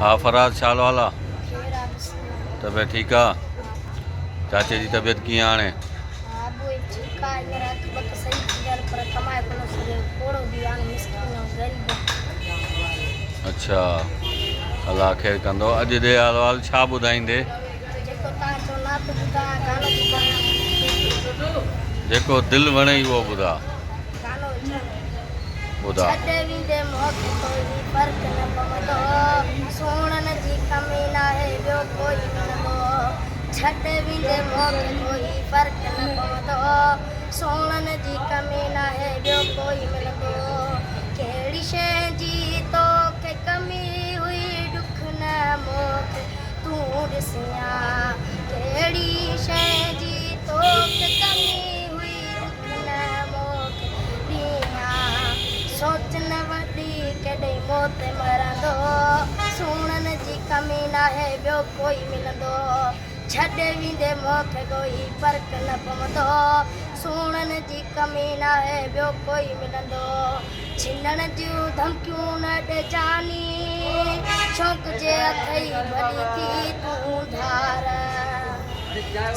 हाँ फराज छा हाल आहे? खैर आप तबियत ठीकु आहे? चाचे जी तबियत कीअं हाणे? हाँ वो ठीक है मेरा वक्त सही चीज़ पर कमाए को सर थोड़ो भी आन मुश्किल गरीब अच्छा अल्लाह ख़ैर कंदो। अॼु ॾे अहवाल छा ॿुधाईंदे? जेको तव्हां चओ ना तो ॿुधायां गानो ॿुधायां जेको दिलि वणे उहो ॿुधा गानो ॿुधा। छॾे वेंदे मौत कोई फर्क़ न पवंदो सोणन जी कमी न आहे ॿियो कोई मिलंदो छॾे वेंदे मौत कोई फर्क़ न पवंदो सोणन जी कमी न आहे ॿियो कोई मिलंदो कहिड़ी शइ जी तोखे कमी हुई ॾुख न मोख तूं ॾिसिया कहिड़ी शइ जी तोखे कमी हुई ॾुख न मोख ॾींहुं सोच न वॾी केॾे मौत मरंदो सोणन जी कमी न आहे ॿियो कोई मिलंदो छॾे वेंदे मूंखे कोई फर्क़ न पवंदो सोणन जी कमी न आहे ॿियो कोई मिलंदो छिनण जूं धमकियूं न ॾिजानी शौक़ जे अथई भली थी तूं धार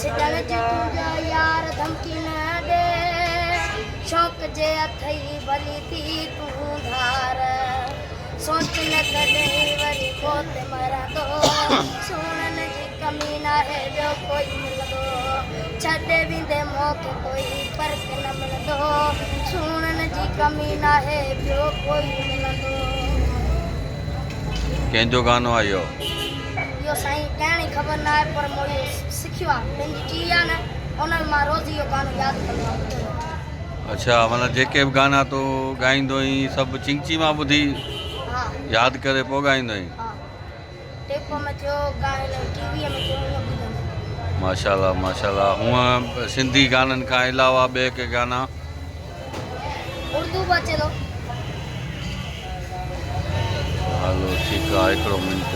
छिनण जूं तुंहिंजा यार धमकी न ॾे शौक़ जे अथई भली थी तूं धार सोच न कॾहिं वरी मौत मरंदो सोणन जी कमी न आहे ॿियो कोई मिलंदो छॾे वेंदे मूंखे कोई फर्क़ न मिलंदो सोणन जी कमी न आहे ॿियो कोई मिलंदो कंहिंजो गानो आहे इहो? इहो साईं कहणी ख़बर न आहे पर मूं इहो सिखियो आहे पंहिंजी टीह आहे न उन्हनि मां रोज़ इहो गानो यादि कंदो आहियां अच्छा मतिलबु जेके बि गाना तूं ॻाईंदो आहीं सभु चिंची मां ॿुधी हा यादि करे पोइ ॻाईंदो आहीं? हा टेप में थियो ॻाइण टीवीअ में थियो ईअं ॿुधंदो माशाल्लाह माशाल्लाह। हूअं सिंधी गाननि खां अलावा ॿिए के गाना? उर्दू बि अचे थो हलो ठीकु आहे हिकिड़ो मिंट।